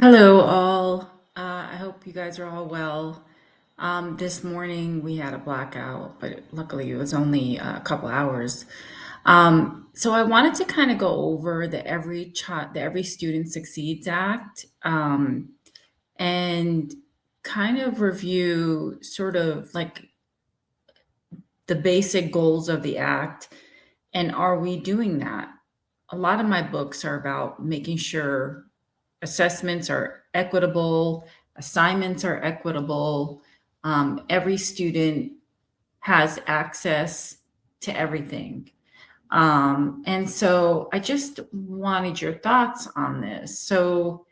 Hello, all. I hope you guys are all well. This morning we had a blackout, but luckily it was only a couple hours. So I wanted to kind of go over the Every Student Succeeds Act, and kind of review sort of like the basic goals of the act, and are we doing that? A lot of my books are about making sure assessments are equitable, assignments are equitable, every student has access to everything. And so I just wanted your thoughts on this. So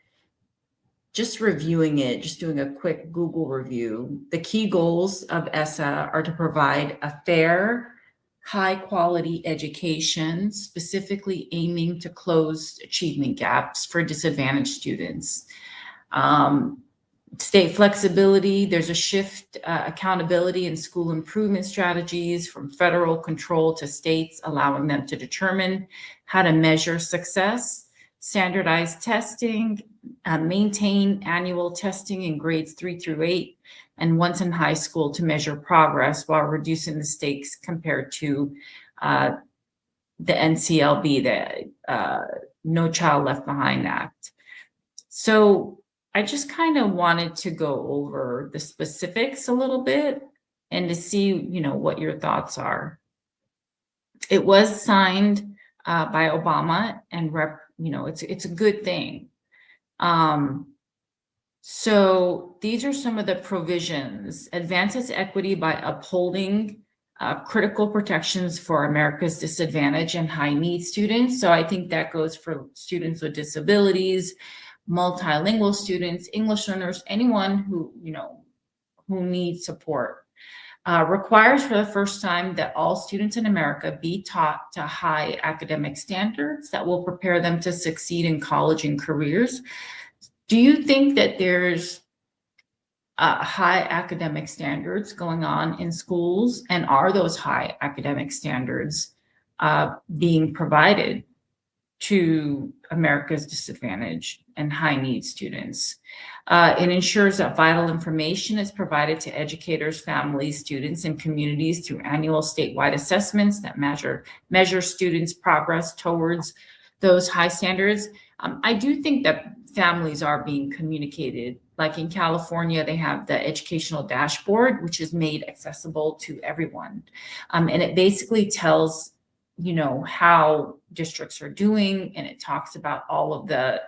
just reviewing it, just doing a quick Google review. The key goals of ESSA are to provide a fair, high quality education, specifically aiming to close achievement gaps for disadvantaged students. State flexibility, there's a shift, accountability and school improvement strategies from federal control to states, allowing them to determine how to measure success, standardized testing, maintain annual testing in grades 3 through 8, and once in high school to measure progress while reducing the stakes compared to the NCLB, the No Child Left Behind Act. So I just kind of wanted to go over the specifics a little bit and to see, what your thoughts are. It was signed by Obama, and it's a good thing. So these are some of the provisions. Advances equity by upholding critical protections for America's disadvantaged and high need students. So I think that goes for students with disabilities, multilingual students, English learners, anyone who needs support. Requires for the first time that all students in America be taught to high academic standards that will prepare them to succeed in college and careers. Do you think that there's high academic standards going on in schools, and are those high academic standards being provided to America's disadvantaged and high need students? It ensures that vital information is provided to educators, families, students, and communities through annual statewide assessments that measure students' progress towards those high standards. I do think that families are being communicated. Like in California, they have the educational dashboard, which is made accessible to everyone. And it basically tells how districts are doing, and it talks about all of the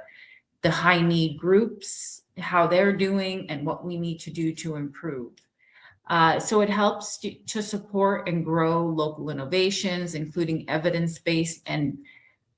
high need groups, how they're doing, and what we need to do to improve. So it helps to support and grow local innovations, including evidence-based and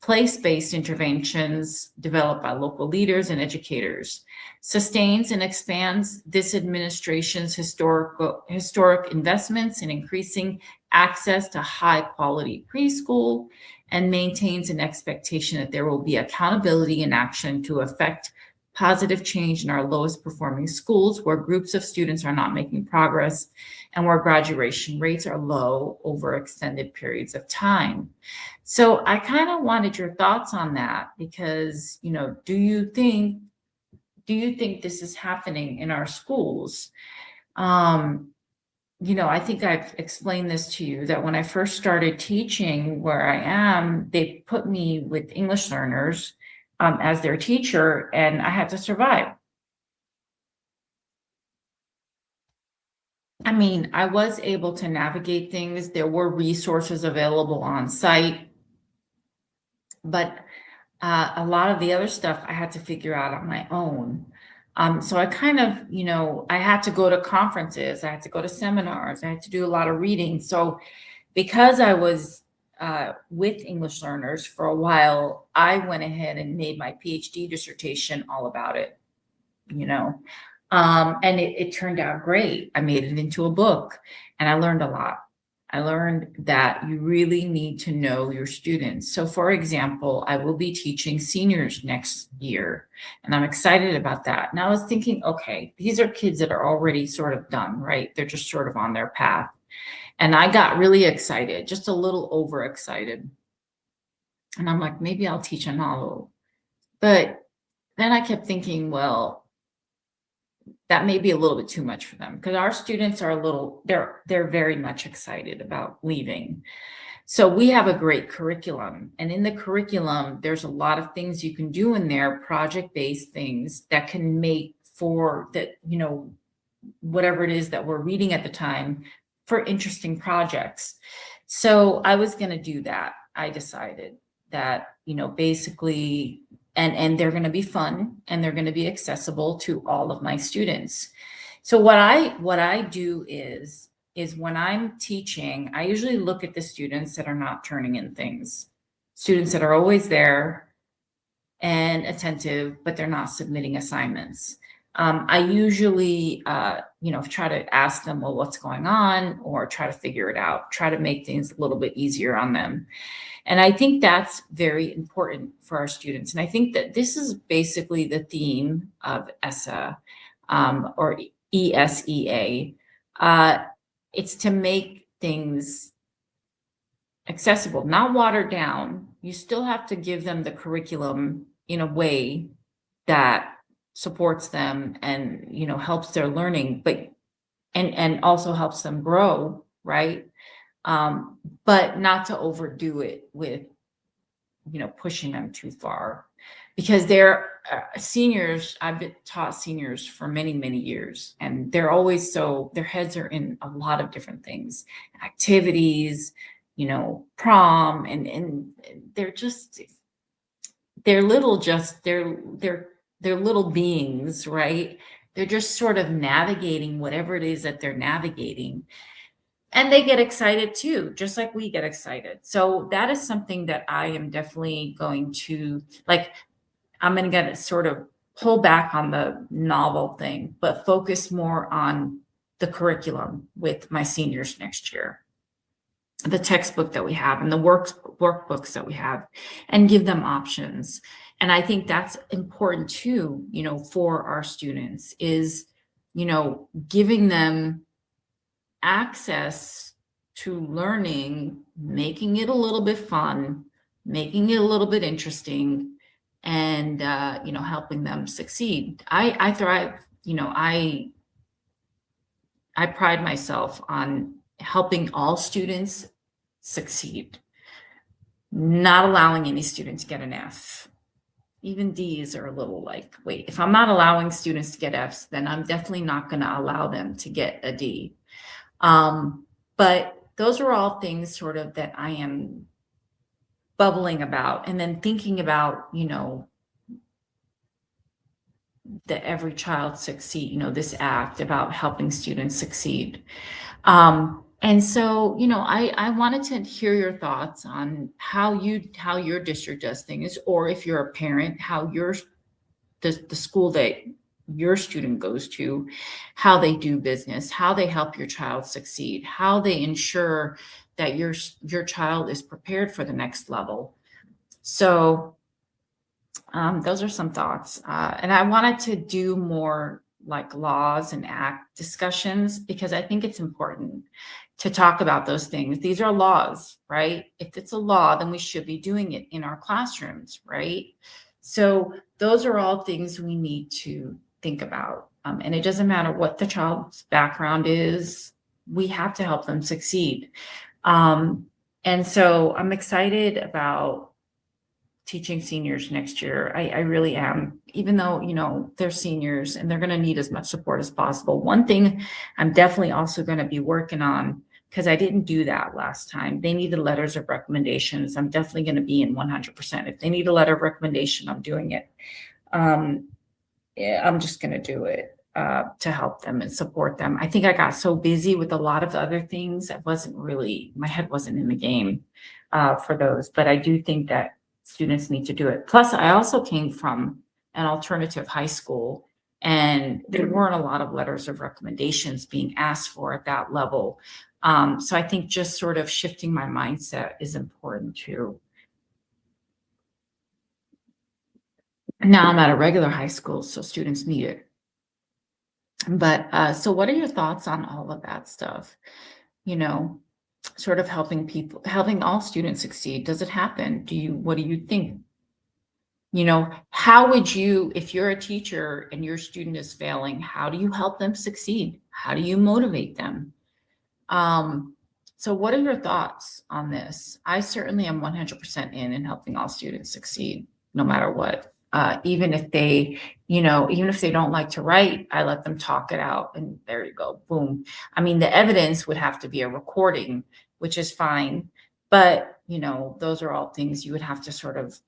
place-based interventions developed by local leaders and educators. Sustains and expands this administration's historic investments in increasing access to high-quality preschool, and maintains an expectation that there will be accountability and action to affect positive change in our lowest performing schools, where groups of students are not making progress and where graduation rates are low over extended periods of time. So I kind of wanted your thoughts on that, because, do you think this is happening in our schools? I think I've explained this to you, that when I first started teaching where I am, they put me with English learners as their teacher, and I had to survive. I mean, I was able to navigate things. There were resources available on site, but a lot of the other stuff I had to figure out on my own. So I kind of, I had to go to conferences, I had to go to seminars, I had to do a lot of reading. So because I was with English learners for a while, I went ahead and made my PhD dissertation all about it, and it turned out great. I made it into a book, and I learned a lot. I learned that you really need to know your students. So for example, I will be teaching seniors next year, and I'm excited about that. And I was thinking, okay, these are kids that are already sort of done, right? They're just sort of on their path. And I got really excited, just a little overexcited. And I'm like, maybe I'll teach a novel. But then I kept thinking, well, that may be a little bit too much for them, because our students are they're very much excited about leaving. So we have a great curriculum, and in the curriculum, there's a lot of things you can do in there, project-based things that can make for that, whatever it is that we're reading at the time, for interesting projects. So I was going to do that. I decided that, basically, and they're going to be fun, and they're going to be accessible to all of my students. So what I do is when I'm teaching, I usually look at the students that are not turning in things, students that are always there and attentive, but they're not submitting assignments. I usually, try to ask them, well, what's going on, or try to figure it out, try to make things a little bit easier on them. And I think that's very important for our students. And I think that this is basically the theme of ESSA, or ESSA. It's to make things accessible, not watered down. You still have to give them the curriculum in a way that supports them and, helps their learning, but and also helps them grow, right? But not to overdo it with, pushing them too far, because they're seniors. I've been taught seniors for many, many years, and they're always their heads are in a lot of different things, activities, prom, and they're just, they're little beings, right? They're just sort of navigating whatever it is that they're navigating. And they get excited too, just like we get excited. So that is something that I am definitely going to, like, I'm going to sort of pull back on the novel thing, but focus more on the curriculum with my seniors next year, the textbook that we have and the workbooks that we have, and give them options. And I think that's important too, for our students, is, giving them access to learning, making it a little bit fun, making it a little bit interesting, and helping them succeed. I thrive, I pride myself on helping all students succeed, not allowing any student to get an F. Even D's are a little like, wait, if I'm not allowing students to get F's, then I'm definitely not going to allow them to get a D. But those are all things sort of that I am bubbling about, and then thinking about, that every child succeed, this act about helping students succeed. And so, I wanted to hear your thoughts on how your district does things, or if you're a parent, how the school that your student goes to, how they do business, how they help your child succeed, how they ensure that your child is prepared for the next level. So those are some thoughts. And I wanted to do more like laws and act discussions, because I think it's important to talk about those things. These are laws, right? If it's a law, then we should be doing it in our classrooms, right? So those are all things we need to think about. And it doesn't matter what the child's background is, we have to help them succeed. And so I'm excited about teaching seniors next year. I really am, even though, they're seniors and they're going to need as much support as possible. One thing I'm definitely also going to be working on, because I didn't do that last time, they needed letters of recommendations. I'm definitely going to be in 100%. If they need a letter of recommendation, I'm doing it. Yeah, I'm just going to do it to help them and support them. I think I got so busy with a lot of the other things, my head wasn't in the game for those. But I do think that students need to do it. Plus, I also came from an alternative high school, and there weren't a lot of letters of recommendations being asked for at that level. So I think just sort of shifting my mindset is important too. Now I'm at a regular high school, so students need it. But so what are your thoughts on all of that stuff? Sort of helping all students succeed. Does it happen? What do you think? How would you, if you're a teacher and your student is failing, how do you help them succeed? How do you motivate them? So what are your thoughts on this? I certainly am 100% in helping all students succeed, no matter what. Even if they, even if they don't like to write, I let them talk it out, and there you go, boom. I mean, the evidence would have to be a recording, which is fine, but those are all things you would have to sort of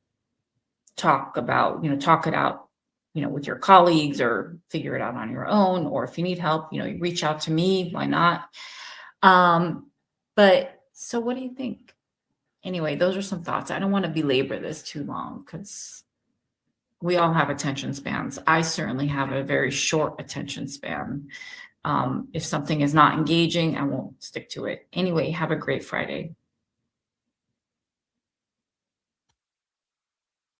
talk about, talk it out, with your colleagues, or figure it out on your own. Or if you need help, you reach out to me, why not? But so what do you think? Anyway, those are some thoughts. I don't want to belabor this too long, because we all have attention spans. I certainly have a very short attention span. If something is not engaging, I won't stick to it. Anyway, have a great Friday.